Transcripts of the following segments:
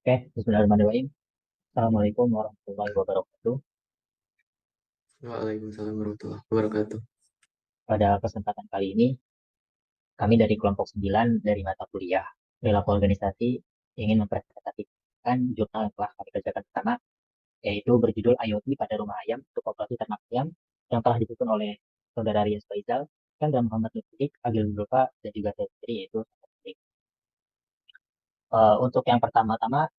Oke, bismillahirrahmanirrahim. Assalamualaikum warahmatullahi wabarakatuh. Waalaikumsalam warahmatullahi wabarakatuh. Pada kesempatan kali ini, kami dari kelompok 9 dari mata kuliah perilaku organisasi ingin mempresentasikan jurnal yang telah kami kerjakan bersama, yaitu berjudul IoT pada rumah ayam untuk operasi ternak ayam yang telah disusun oleh Saudara Rias Faizal, dan Muhammad Nursidik, Agil Zulfa, dan juga saya sendiri yaitu Saudara Sidik. Untuk yang pertama-tama,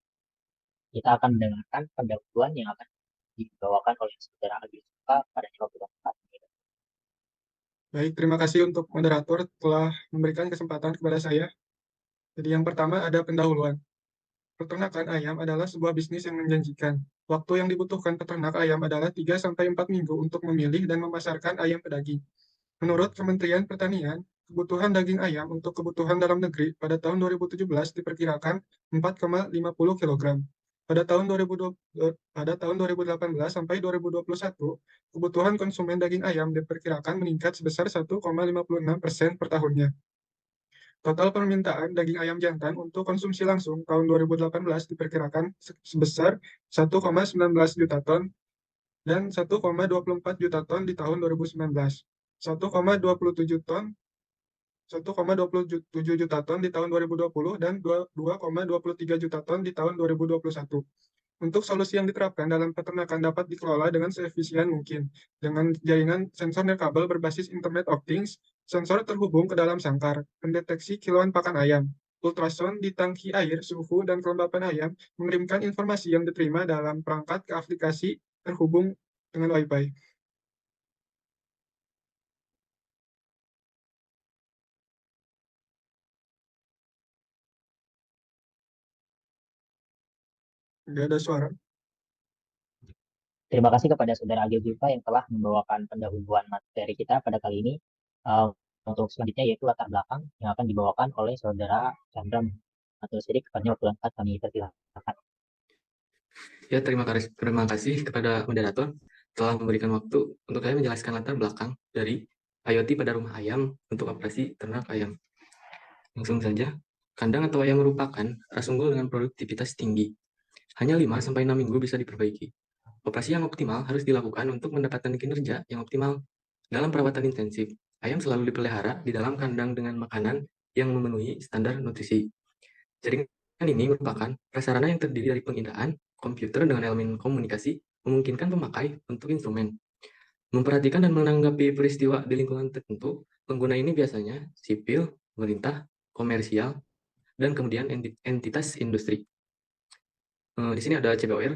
kita akan mendengarkan pendahuluan yang akan dibawakan oleh Saudara Agil Zulfa pada 54 menit. Baik, terima kasih untuk moderator telah memberikan kesempatan kepada saya. Jadi yang pertama ada pendahuluan. Peternakan ayam adalah sebuah bisnis yang menjanjikan. Waktu yang dibutuhkan peternak ayam adalah 3-4 minggu untuk memilih dan memasarkan ayam pedaging. Menurut Kementerian Pertanian, kebutuhan daging ayam untuk kebutuhan dalam negeri pada tahun 2017 diperkirakan 4,50 kg. Pada tahun 2018 sampai 2021, kebutuhan konsumen daging ayam diperkirakan meningkat sebesar 1,56% per tahunnya. Total permintaan daging ayam jantan untuk konsumsi langsung tahun 2018 diperkirakan sebesar 1,19 juta ton dan 1,24 juta ton di tahun 2019. 1,27 ton 1,27 juta ton di tahun 2020 dan 2,23 juta ton di tahun 2021. Untuk solusi yang diterapkan dalam peternakan dapat dikelola dengan seefisien mungkin. Dengan jaringan sensor nirkabel berbasis Internet of Things, sensor terhubung ke dalam sangkar, pendeteksi kiloan pakan ayam, ultrasound di tangki air, suhu, dan kelembapan ayam, mengirimkan informasi yang diterima dalam perangkat ke aplikasi terhubung dengan Wi-Fi. Tidak ada suara. Terima kasih kepada Saudara Agil Zulfa yang telah membawakan pendahuluan materi kita pada kali ini. Untuk selanjutnya yaitu latar belakang yang akan dibawakan oleh Saudara Chandra atau Sidik. Kepadanya waktu lengkap kami persilakan. Ya, terima kasih kepada moderator telah memberikan waktu untuk saya menjelaskan latar belakang dari IoT pada rumah ayam untuk operasi ternak ayam. Langsung saja, kandang atau ayam merupakan ras unggul dengan produktivitas tinggi. Hanya 5-6 minggu bisa diperbaiki. Operasi yang optimal harus dilakukan untuk mendapatkan kinerja yang optimal. Dalam perawatan intensif, ayam selalu dipelihara di dalam kandang dengan makanan yang memenuhi standar nutrisi. Jaringan ini merupakan prasarana yang terdiri dari pengindaan, komputer dengan elemen komunikasi, memungkinkan pemakai untuk instrumen. Memperhatikan dan menanggapi peristiwa di lingkungan tertentu, pengguna ini biasanya sipil, pemerintah, komersial, dan kemudian entitas industri. Di sini ada CBOR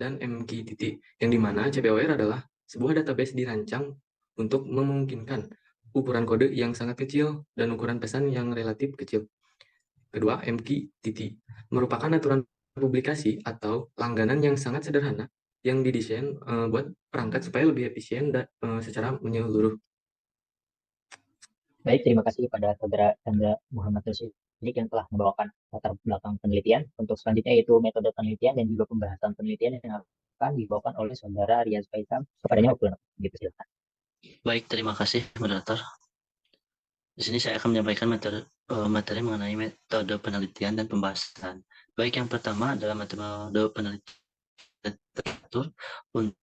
dan MQTT, yang dimana CBOR adalah sebuah database dirancang untuk memungkinkan ukuran kode yang sangat kecil dan ukuran pesan yang relatif kecil. Kedua, MQTT merupakan aturan publikasi atau langganan yang sangat sederhana yang didesain buat perangkat supaya lebih efisien dan secara menyeluruh. Baik, terima kasih kepada Saudara Chandra Muhammad Nursidik yang telah membawakan latar belakang penelitian. Untuk selanjutnya yaitu metode penelitian dan juga pembahasan penelitian yang akan dibawakan oleh Saudara Rias Faizal. Kepadanya waktu lengkap. Silakan. Baik, terima kasih moderator. Di sini saya akan menyampaikan materi mengenai metode penelitian dan pembahasan. Baik, yang pertama adalah metode penelitian teratur untuk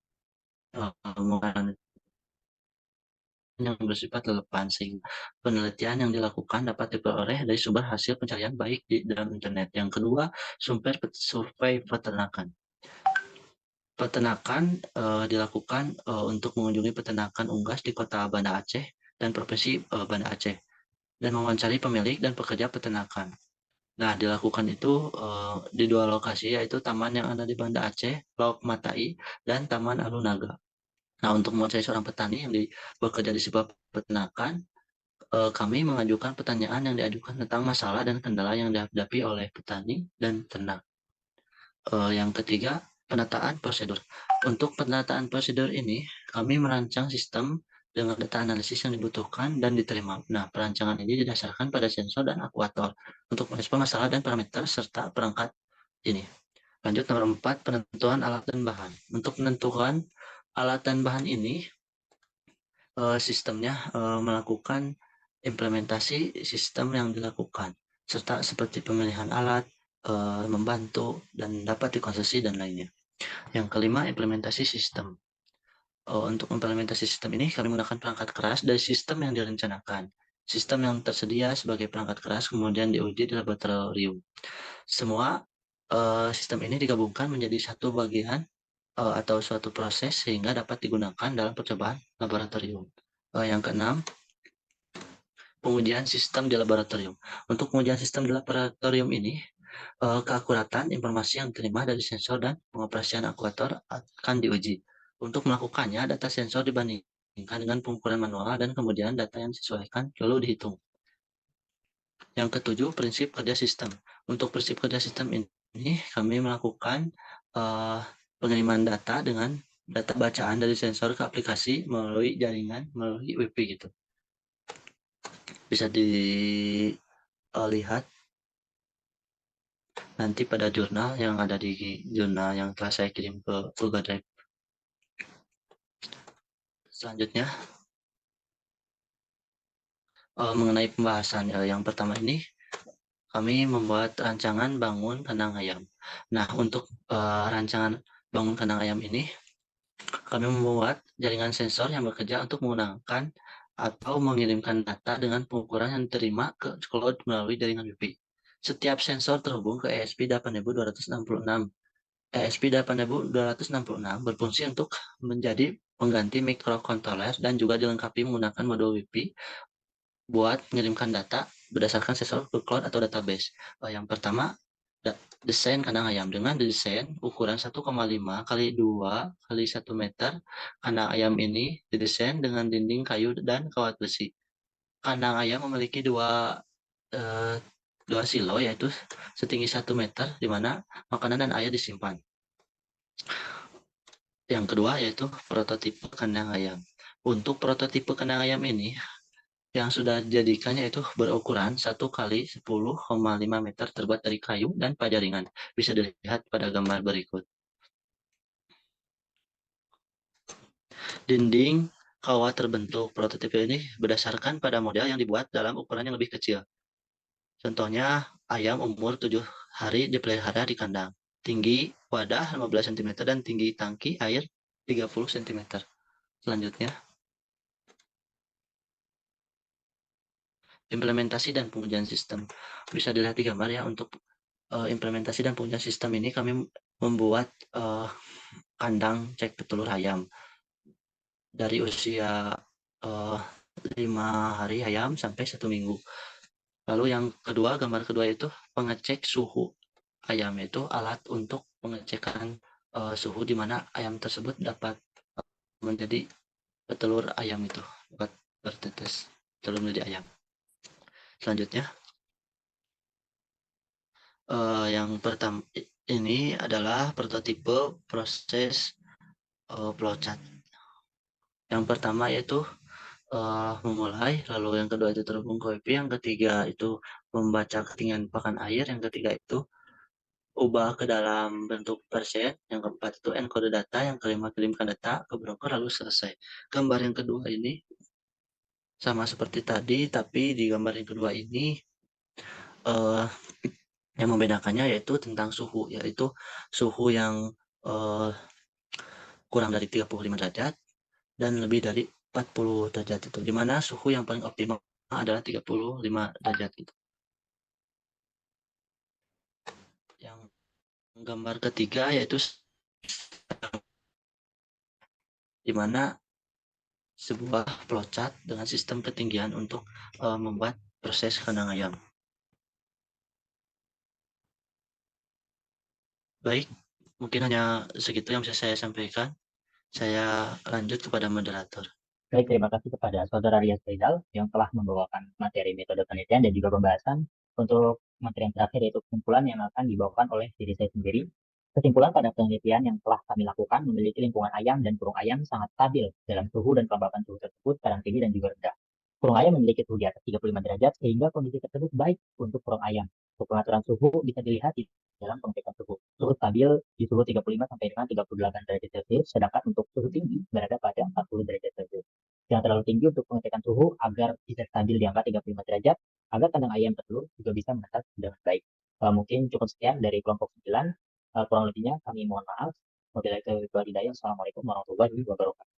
yang bersifat relevan, sehingga penelitian yang dilakukan dapat diperoleh dari sumber hasil pencarian baik di dalam internet. Yang kedua, survei peternakan. Peternakan dilakukan untuk mengunjungi peternakan unggas di kota Banda Aceh dan provinsi Banda Aceh, dan mewawancari pemilik dan pekerja peternakan. Nah, dilakukan itu di 2 lokasi, yaitu taman yang ada di Banda Aceh, Lok Matai, dan Taman Alunaga. Nah, untuk mewawancari seorang petani yang bekerja di sebuah peternakan, kami mengajukan pertanyaan yang diajukan tentang masalah dan kendala yang dihadapi oleh petani dan ternak. Yang ketiga, penataan prosedur. Untuk penataan prosedur ini, kami merancang sistem dengan data analisis yang dibutuhkan dan diterima. Nah, perancangan ini didasarkan pada sensor dan aktuator untuk merespon masalah dan parameter serta perangkat ini. Lanjut, nomor 4, penentuan alat dan bahan. Untuk menentukan alat dan bahan ini, sistemnya melakukan implementasi sistem yang dilakukan, serta seperti pemilihan alat, membantu, dan dapat dikonsumsi dan lainnya. Yang kelima, implementasi sistem. Untuk implementasi sistem ini kami menggunakan perangkat keras dari sistem yang direncanakan. Sistem yang tersedia sebagai perangkat keras kemudian diuji di laboratorium. Semua sistem ini digabungkan menjadi satu bagian atau suatu proses sehingga dapat digunakan dalam percobaan laboratorium. Yang keenam, pengujian sistem di laboratorium. Untuk pengujian sistem di laboratorium ini, keakuratan informasi yang diterima dari sensor dan pengoperasian akuator akan diuji. Untuk melakukannya, data sensor dibandingkan dengan pengukuran manual dan kemudian data yang disesuaikan lalu dihitung. Yang ketujuh, prinsip kerja sistem. Untuk prinsip kerja sistem ini, kami melakukan pengiriman data dengan data bacaan dari sensor ke aplikasi melalui jaringan, melalui WiFi gitu. Bisa dilihat nanti pada jurnal yang ada di jurnal yang telah saya kirim ke Google Drive. Selanjutnya, mengenai pembahasan yang pertama ini, kami membuat rancangan bangun kandang ayam. Nah, untuk rancangan bangun kandang ayam ini, kami membuat jaringan sensor yang bekerja untuk menggunakan atau mengirimkan data dengan pengukuran yang diterima ke cloud melalui jaringan WiFi. Setiap sensor terhubung ke ESP8266. ESP8266 berfungsi untuk menjadi pengganti microcontroller dan juga dilengkapi menggunakan modul WiFi buat mengirimkan data berdasarkan sensor ke cloud atau database. Yang pertama, desain kandang ayam dengan desain ukuran 1,5 kali 2 kali 1 meter. Kandang ayam ini didesain dengan dinding kayu dan kawat besi. Kandang ayam memiliki dua silo, yaitu setinggi 1 meter di mana makanan dan air disimpan. Yang kedua yaitu prototipe kandang ayam. Untuk prototipe kandang ayam ini yang sudah dijadikan yaitu berukuran 1 kali 10,5 meter terbuat dari kayu dan pajaringan. Bisa dilihat pada gambar berikut. Dinding kawat terbentuk. Prototipe ini berdasarkan pada model yang dibuat dalam ukuran yang lebih kecil. Contohnya, ayam umur 7 hari dipelihara di kandang. Tinggi wadah 15 cm dan tinggi tangki air 30 cm. Selanjutnya, implementasi dan pengujian sistem. Bisa dilihat di gambar ya, untuk implementasi dan pengujian sistem ini kami membuat kandang cek petelur ayam dari usia 5 hari ayam sampai 1 minggu. Lalu yang kedua, gambar kedua itu pengecek suhu ayam, yaitu alat untuk pengecekan suhu di mana ayam tersebut dapat menjadi petelur ayam itu, dapat bertetes telur menjadi ayam. Selanjutnya, yang pertama ini adalah prototipe proses flowchart. Yang pertama yaitu memulai, lalu yang kedua itu terhubung ke WiFi, yang ketiga itu membaca ketinggian pakan air, yang ketiga itu ubah ke dalam bentuk persen, yang keempat itu encode data, yang kelima kirimkan data ke broker lalu selesai. Gambar yang kedua ini sama seperti tadi, tapi di gambar yang kedua ini yang membedakannya yaitu tentang suhu, yaitu suhu yang kurang dari 35 derajat dan lebih dari 40 derajat itu, dimana suhu yang paling optimal adalah 35 derajat gitu. Yang gambar ketiga yaitu dimana sebuah flowchart dengan sistem ketinggian untuk membuat proses kandang ayam. Baik, mungkin hanya segitu yang bisa saya sampaikan. Saya lanjut kepada moderator. Baik, terima kasih kepada Saudara Rias Rizal yang telah membawakan materi metode penelitian dan juga pembahasan. Untuk materi yang terakhir yaitu kesimpulan yang akan dibawakan oleh diri saya sendiri. Kesimpulan pada penelitian yang telah kami lakukan memiliki lingkungan ayam dan burung ayam sangat stabil dalam suhu dan kelembapan suhu tersebut, kadang tinggi dan juga rendah. Burung ayam memiliki suhu di atas 35 derajat sehingga kondisi tersebut baik untuk burung ayam. Untuk pengaturan suhu bisa dilihat di dalam pengecekan suhu. Suhu stabil di suhu 35 sampai dengan 38 derajat Celcius, sedangkan untuk suhu tinggi berada pada 40 derajat Celcius. Jangan terlalu tinggi untuk pengecekan suhu agar bisa stabil di angka 35 derajat, agar kandang ayam telur juga bisa menetas dengan baik. Mungkin cukup sekian dari kelompok 9. Kurang lebihnya kami mohon maaf. Wabillahi taufiq wal hidayah. Assalamualaikum warahmatullahi wabarakatuh.